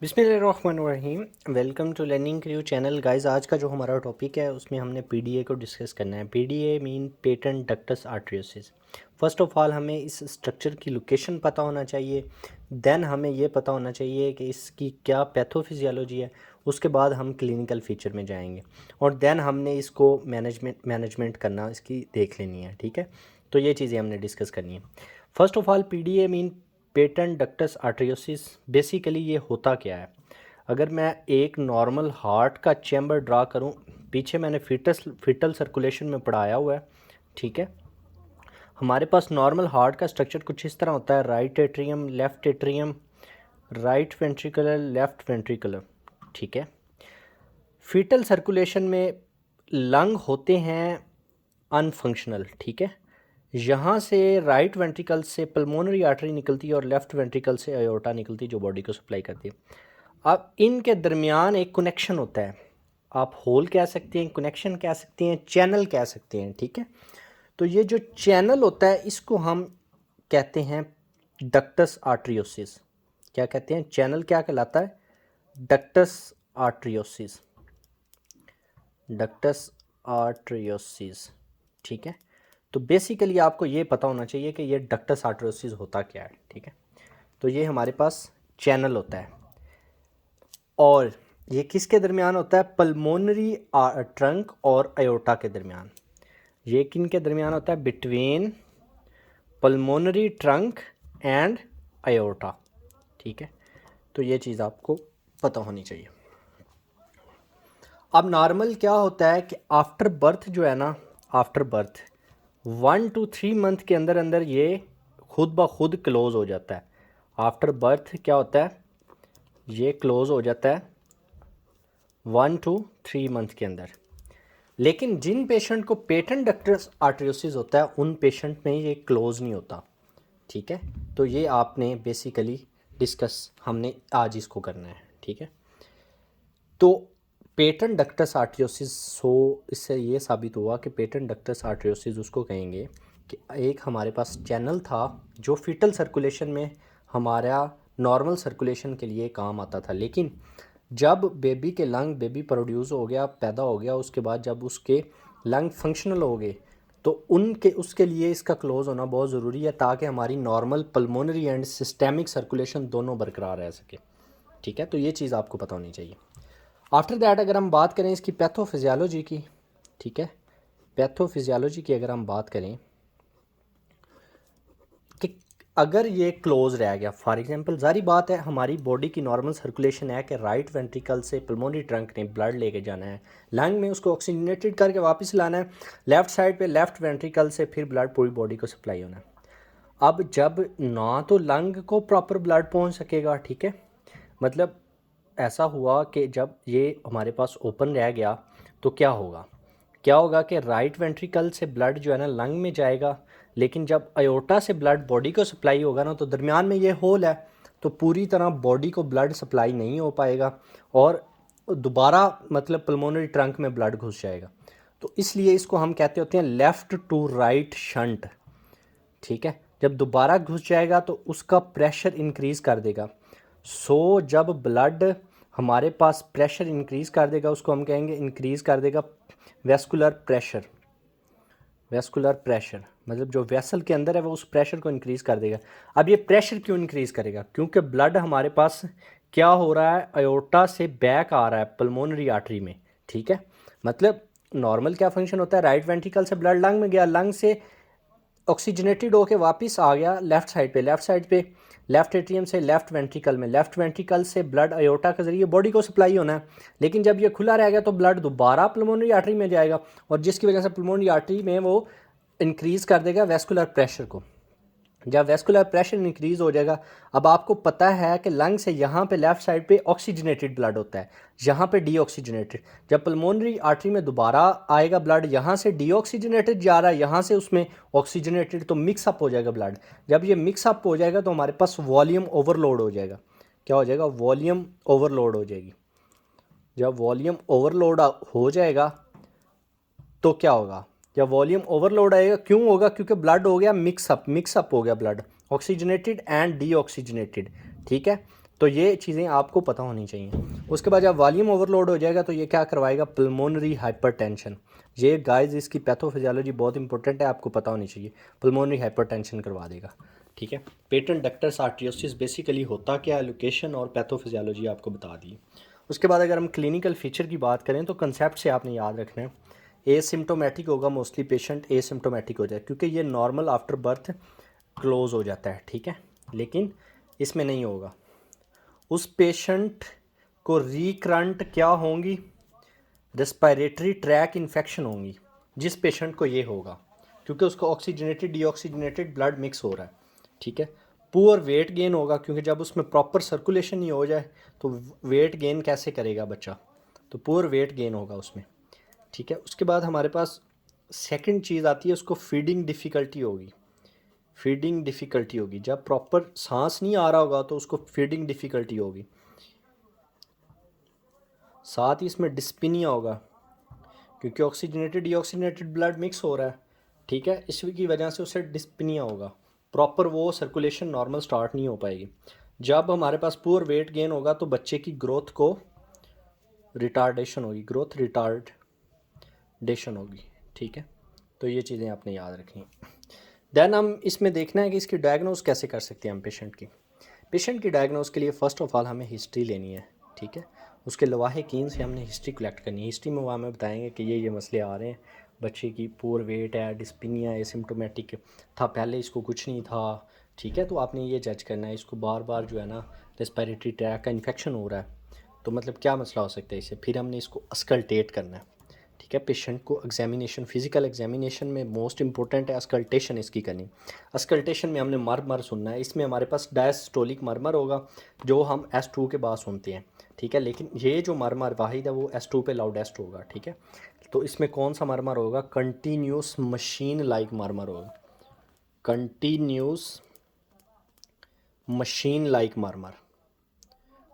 बिस्मिल्लाहिर्रहमानिर्रहीम। Welcome to learning Creo channel guys. आज का जो हमारा टॉपिक है उसमें हमने पीडीए को डिस्कस करना है। PDA mean patent ductus आर्टरियोसिस। First of all हमें इस स्ट्रक्चर की लोकेशन पता होना चाहिए। देन हमें ये पता होना चाहिए कि इसकी क्या पैथोफिजियोलॉजी है। उसके बाद हम क्लिनिकल फीचर में जाएंगे और देन हमने इसको मैनेजमेंट करना इसकी देख लेनी है। ठीक है, तो ये चीज़ें हमने डिस्कस करनी है। First of all PDA mean patent ductus आर्टरियोसिस। Basically ये होता क्या है? अगर मैं एक नॉर्मल हार्ट का चैम्बर ड्रा करूं, पीछे मैंने फीटल सर्कुलेशन में पढ़ाया हुआ है। ठीक है, हमारे पास नॉर्मल हार्ट का स्ट्रक्चर कुछ इस तरह होता है। Right atrium, left atrium, right ventricular, left ventricular. ठीक है, फीटल सर्कुलेशन में लंग होते हैं अनफंक्शनल। ठीक है, यहाँ से राइट वेंट्रिकल से पल्मोनरी आर्टरी निकलती है और लेफ्ट वेंट्रिकल से अयोर्टा निकलती है जो बॉडी को सप्लाई करती है। अब इनके दरमियान एक कनेक्शन होता है। आप होल कह सकते हैं, कनेक्शन कह सकते हैं, चैनल कह सकते हैं। ठीक है, तो ये जो चैनल होता है इसको हम कहते हैं डक्टस आर्टरियोसिस। क्या कहते हैं? चैनल क्या कहलाता है? डक्टस आर्टरियोसिस। डक्टस आर्टरियोसिस। ठीक है, तो बेसिकली आपको ये पता होना चाहिए कि ये डक्टस आर्टरियोसिस होता क्या है। ठीक है, तो ये हमारे पास चैनल होता है और ये किसके दरमियान होता है? पल्मोनरी ट्रंक और अयोर्टा के दरमियान। ये किन के दरमियान होता है? Between pulmonary trunk and aorta. ठीक है, तो ये चीज़ आपको पता होनी चाहिए। अब नॉर्मल क्या होता है कि आफ्टर बर्थ जो है ना, आफ्टर बर्थ 1 to 3 मंथ के अंदर अंदर ये खुद ब खुद क्लोज़ हो जाता है। आफ्टर बर्थ क्या होता है? ये क्लोज़ हो जाता है 1 to 3 मंथ के अंदर। लेकिन जिन पेशेंट को पेटेंट डक्टस आर्टरियोसिस होता है उन पेशेंट में ये क्लोज़ नहीं होता। ठीक है, तो ये आपने बेसिकली डिस्कस हमने आज इसको करना है। ठीक है, तो पेटेंट डक्टस आर्टरियोसिस इससे ये साबित हुआ कि पेटेंट डक्टस आर्टरियोसिस उसको कहेंगे कि एक हमारे पास चैनल था जो फीटल सर्कुलेशन में हमारा नॉर्मल सर्कुलेशन के लिए काम आता था। लेकिन जब बेबी के लंग, बेबी प्रोड्यूस हो गया, पैदा हो गया, उसके बाद जब उसके लंग फंक्शनल हो गए तो उनके उसके लिए इसका क्लोज होना बहुत ज़रूरी है ताकि हमारी normal pulmonary and systemic circulation दोनों बरकरार रह सके। ठीक है, तो ये चीज़ आपको पता होनी चाहिए। आफ्टर दैट अगर हम बात करें इसकी पैथोफिजियोलॉजी की, ठीक है, पैथोफिजियोलॉजी की अगर हम बात करें कि अगर ये क्लोज रह गया, फॉर एग्जांपल जारी बात है हमारी बॉडी की नॉर्मल सर्कुलेशन है कि राइट वेंट्रिकल से पल्मोनरी ट्रंक ने ब्लड लेके जाना है, लंग में उसको ऑक्सीजनेटेड करके वापस लाना है, लेफ्ट साइड पे लेफ्ट वेंट्रिकल से फिर ब्लड पूरी बॉडी को सप्लाई होना है। अब जब ना तो लंग को प्रॉपर ब्लड पहुंच सकेगा, ठीक है, मतलब ऐसा हुआ कि जब ये हमारे पास ओपन रह गया तो क्या होगा? क्या होगा कि राइट वेंट्रिकल से ब्लड जो है ना लंग में जाएगा, लेकिन जब अयोर्टा से ब्लड बॉडी को सप्लाई होगा ना तो दरमियान में ये होल है तो पूरी तरह बॉडी को ब्लड सप्लाई नहीं हो पाएगा और दोबारा मतलब पल्मोनरी ट्रंक में ब्लड घुस जाएगा। तो इसलिए इसको हम कहते होते हैं लेफ़्ट टू राइट शंट। ठीक है, जब दोबारा घुस जाएगा तो उसका प्रेशर इंक्रीज़ कर देगा। जब ब्लड हमारे पास प्रेशर इंक्रीज़ कर देगा उसको हम कहेंगे इंक्रीज़ कर देगा वेस्कुलर प्रेशर। वेस्कुलर प्रेशर मतलब जो वेसल के अंदर है वो उस प्रेशर को इंक्रीज़ कर देगा। अब ये प्रेशर क्यों इंक्रीज़ करेगा? क्योंकि ब्लड हमारे पास क्या हो रहा है, अयोर्टा से बैक आ रहा है पल्मोनरी आर्टरी में। ठीक है, मतलब नॉर्मल क्या फंक्शन होता है, राइट वेंट्रिकल से ब्लड लंग में गया, लंग से ऑक्सीजनेटेड होके वापस आ गया लेफ्ट साइड पे, लेफ्ट साइड पे लेफ्ट एट्रियम से लेफ्ट वेंट्रिकल में, लेफ्ट वेंट्रिकल से ब्लड अयोर्टा के जरिए बॉडी को सप्लाई होना है। लेकिन जब ये खुला रह गया तो ब्लड दोबारा पल्मोनरी आर्टरी में जाएगा और जिसकी वजह से पल्मोनरी आर्टरी में वो इंक्रीज़ कर देगा वेस्कुलर प्रेशर को। जब वेस्कुलर प्रेशर इंक्रीज़ हो जाएगा, अब आपको पता है कि लंग से यहाँ पे लेफ्ट साइड पे ऑक्सीजनेटेड ब्लड होता है, यहाँ पे डीऑक्सीजनेटेड। जब पल्मोनरी आर्टरी में दोबारा आएगा ब्लड, यहाँ से डीऑक्सीजनेटेड जा रहा है, यहाँ से उसमें ऑक्सीजनेटेड, तो मिक्सअप हो जाएगा ब्लड। जब ये मिक्सअप हो जाएगा तो हमारे पास वॉल्यूम ओवरलोड हो जाएगा। क्या हो जाएगा? वॉल्यूम ओवरलोड हो जाएगी। जब वॉल्यूम ओवरलोड हो जाएगा तो क्या होगा? जब वॉल्यूम ओवरलोड आएगा, क्यों होगा? क्योंकि ब्लड हो गया मिक्सअप हो गया ब्लड, ऑक्सीजनेटेड एंड डीऑक्सीजनेटेड। ठीक है, तो ये चीज़ें आपको पता होनी चाहिए। उसके बाद जब वॉल्यूम ओवरलोड हो जाएगा तो ये क्या करवाएगा, पल्मोनरी हाइपरटेंशन। ये गाइस इसकी पैथोफिजियोलॉजी बहुत इंपॉर्टेंट है, आपको पता होनी चाहिए। पल्मोनरी हाइपरटेंशन करवा देगा, ठीक है। पेटेंट डक्टस आर्टरियोसिस बेसिकली होता क्या है, लोकेशन और पैथोफिजियोलॉजी आपको बता दी। उसके बाद अगर हम क्लिनिकल फीचर की बात करें तो कंसेप्ट से आपने याद रखना है, एसिम्टोमेटिक होगा मोस्टली, पेशेंट एसिम्टोमेटिक हो जाए क्योंकि ये नॉर्मल आफ्टर बर्थ क्लोज हो जाता है, ठीक है। लेकिन इसमें नहीं होगा, उस पेशेंट को रिकरंट क्या होंगी, रेस्पिरेटरी ट्रैक इन्फेक्शन होंगी जिस पेशेंट को ये होगा, क्योंकि उसको ऑक्सीजनेटेड डीऑक्सीजनेटेड ब्लड मिक्स हो रहा है, ठीक है। पुअर वेट गेन होगा क्योंकि जब उसमें प्रॉपर सर्कुलेशन ही हो जाए तो वेट गेन कैसे करेगा बच्चा, तो पुअर वेट गेन होगा उसमें, ठीक है। उसके बाद हमारे पास सेकंड चीज़ आती है, उसको फीडिंग डिफ़िकल्टी होगी। फीडिंग डिफ़िकल्टी होगी जब प्रॉपर सांस नहीं आ रहा होगा तो उसको फीडिंग डिफ़िकल्टी होगी। साथ ही इसमें डिस्पिनिया होगा क्योंकि ऑक्सीजनेटेड डीऑक्सीजनेटेड ब्लड मिक्स हो रहा है, ठीक है। इसकी वजह से उसे डिस्पिनिया होगा, प्रॉपर वो सर्कुलेशन नॉर्मल स्टार्ट नहीं हो पाएगी। जब हमारे पास पुअर वेट गेन होगा तो बच्चे की ग्रोथ को रिटार्डेशन होगी, ग्रोथ रिटार्डेशन होगी, ठीक है। तो ये चीज़ें आपने याद रखनी है। देन हम इसमें देखना है कि इसकी डायग्नोज कैसे कर सकते हैं हम पेशेंट की डायग्नोज के लिए फ़र्स्ट ऑफ ऑल हमें हिस्ट्री लेनी है, ठीक है। उसके लवाहिकीन से हमने हिस्ट्री कलेक्ट करनी है। हिस्ट्री में वो हमें बताएंगे कि ये मसले आ रहे हैं, बच्चे की पुअर वेट है, डिस्पिनिया है, सिम्टोमेटिक था, पहले इसको कुछ नहीं था, ठीक है। तो आपने ये जज करना है, इसको बार बार जो है ना रेस्पिरेटरी ट्रैक का इन्फेक्शन हो रहा है, तो मतलब क्या मसला हो सकता है इससे, फिर हमने इसको अस्कल्टेट करना है, ठीक है। पेशेंट को एग्जामिनेशन, फिजिकल एग्जामिनेशन में मोस्ट इंपॉर्टेंट है अस्कल्टेशन इसकी करनी। अस्कल्टेशन में हमने मरमर सुनना है, इसमें हमारे पास डायस्टोलिक मरमर होगा जो हम S2 के बाद सुनते हैं, ठीक है। लेकिन ये जो मरमर वाहिद है वो S2 पे लाउडेस्ट होगा, ठीक है। तो इसमें कौन सा मरमर होगा, कंटिन्यूस मशीन लाइक मरमर होगा, कंटिन्यूस मशीन लाइक मरमर।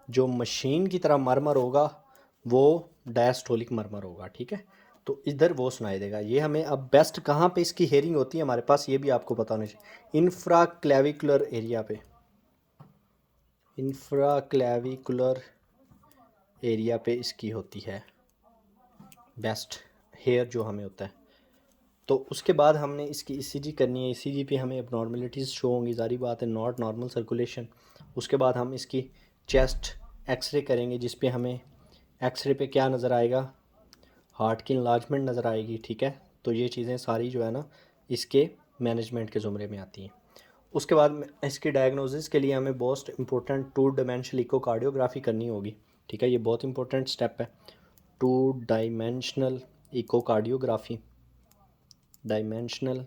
जो मशीन की तरह मरमर होगा वो डायस्टोलिक मरमर होगा, ठीक है। तो इधर वो सुनाई देगा। ये हमें अब बेस्ट कहाँ पे इसकी हेयरिंग होती है हमारे पास, ये भी आपको पता होना चाहिए, इंफ्रा क्लेविकुलर एरिया पे, इंफ्रा क्लेविकुलर एरिया पे इसकी होती है बेस्ट हेयर जो हमें होता है। तो उसके बाद हमने इसकी ईसीजी करनी है, ईसीजी पे हमें अबनॉर्मलिटीज़ शो होंगी, जारी बात है, नॉट नॉर्मल सर्कुलेशन। उसके बाद हम इसकी चेस्ट एक्सरे करेंगे जिस पे हमें एक्सरे पे क्या नज़र आएगा, हार्ट की इन्लार्जमेंट नज़र आएगी, ठीक है। तो ये चीज़ें सारी जो है ना इसके मैनेजमेंट के ज़ुमरे में आती हैं। उसके बाद इसकी डायग्नोसिस के लिए हमें बहुत इंपॉर्टेंट 2 डायमेंशनल इकोकार्डियोग्राफी करनी होगी, ठीक है। ये बहुत इंपॉर्टेंट स्टेप है, 2 डायमेंशनल इकोकार्डियोग्राफी, डायमेंशनल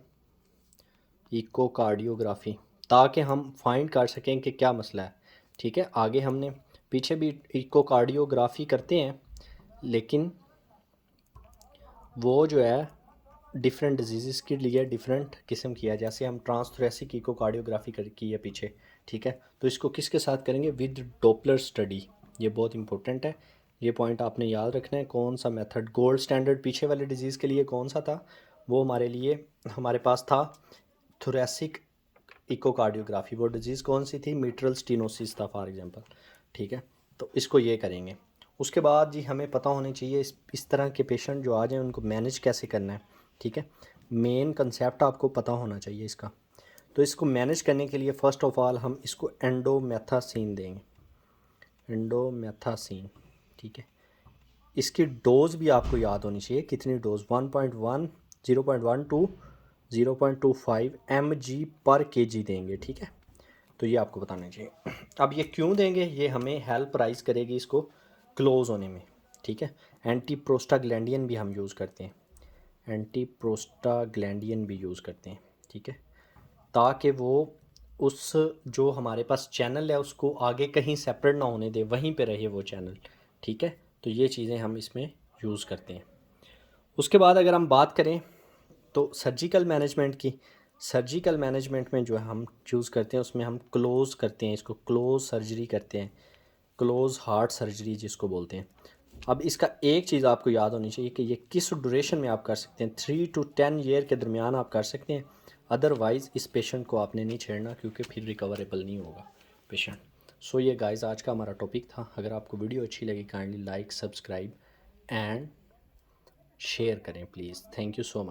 इकोकार्डियोग्राफी, ताकि हम फाइंड कर सकें कि क्या मसला है, ठीक है। आगे हमने पीछे भी इकोकार्डियोग्राफी करते हैं लेकिन वो जो है डिफरेंट डिजीज़ के लिए डिफरेंट किस्म की है, जैसे हम ट्रांसथोरेसिक इकोकार्डियोग्राफी कर की है पीछे, ठीक है। तो इसको किसके साथ करेंगे, विद डॉपलर स्टडी। ये बहुत इंपॉर्टेंट है, ये पॉइंट आपने याद रखना है। कौन सा मेथड गोल्ड स्टैंडर्ड पीछे वाले डिजीज़ के लिए कौन सा था, वो हमारे लिए हमारे पास था थोरेसिक इकोकार्डियोग्राफी। वो डिजीज़ कौन सी थी, मिट्रल स्टीनोसिस था फॉर एग्जांपल, ठीक है। तो इसको ये करेंगे। उसके बाद जी हमें पता होनी चाहिए इस तरह के पेशेंट जो आ जाएँ उनको मैनेज कैसे करना है, ठीक है। मेन कंसेप्ट आपको पता होना चाहिए इसका। तो इसको मैनेज करने के लिए फ़र्स्ट ऑफ ऑल हम इसको एंडोमेथासिन देंगे, एंडोमेथासिन, ठीक है। इसकी डोज़ भी आपको याद होनी चाहिए, कितनी डोज़, 1.1 0.1 टू 0.25 mg पर kg देंगे, ठीक है। तो ये आपको बताना चाहिए। अब ये क्यों देंगे, ये हमें हेल्प राइज करेगी इसको क्लोज होने में, ठीक है। एंटी प्रोस्टाग्लैंडियन भी हम यूज़ करते हैं, एंटी प्रोस्टाग्लैंडियन भी यूज़ करते हैं, ठीक है, ताकि वो उस जो हमारे पास चैनल है उसको आगे कहीं सेपरेट ना होने दे, वहीं पे रहे वो चैनल, ठीक है। तो ये चीज़ें हम इसमें यूज़ करते हैं। उसके बाद अगर हम बात करें तो सर्जिकल मैनेजमेंट की, सर्जिकल मैनेजमेंट में जो हम चूज़ करते हैं उसमें हम क्लोज़ करते हैं, इसको क्लोज़ सर्जरी करते हैं, क्लोज़ हार्ट सर्जरी जिसको बोलते हैं। अब इसका एक चीज़ आपको याद होनी चाहिए कि ये किस ड्यूरेशन में आप कर सकते हैं, 3 to 10 ईयर के दरमियान आप कर सकते हैं, अदरवाइज़ इस पेशेंट को आपने नहीं छेड़ना क्योंकि फिर रिकवरेबल नहीं होगा पेशेंट। सो ये गाइस आज का हमारा टॉपिक था। अगर आपको वीडियो अच्छी लगी kindly like, subscribe and share करें please. Thank you so much.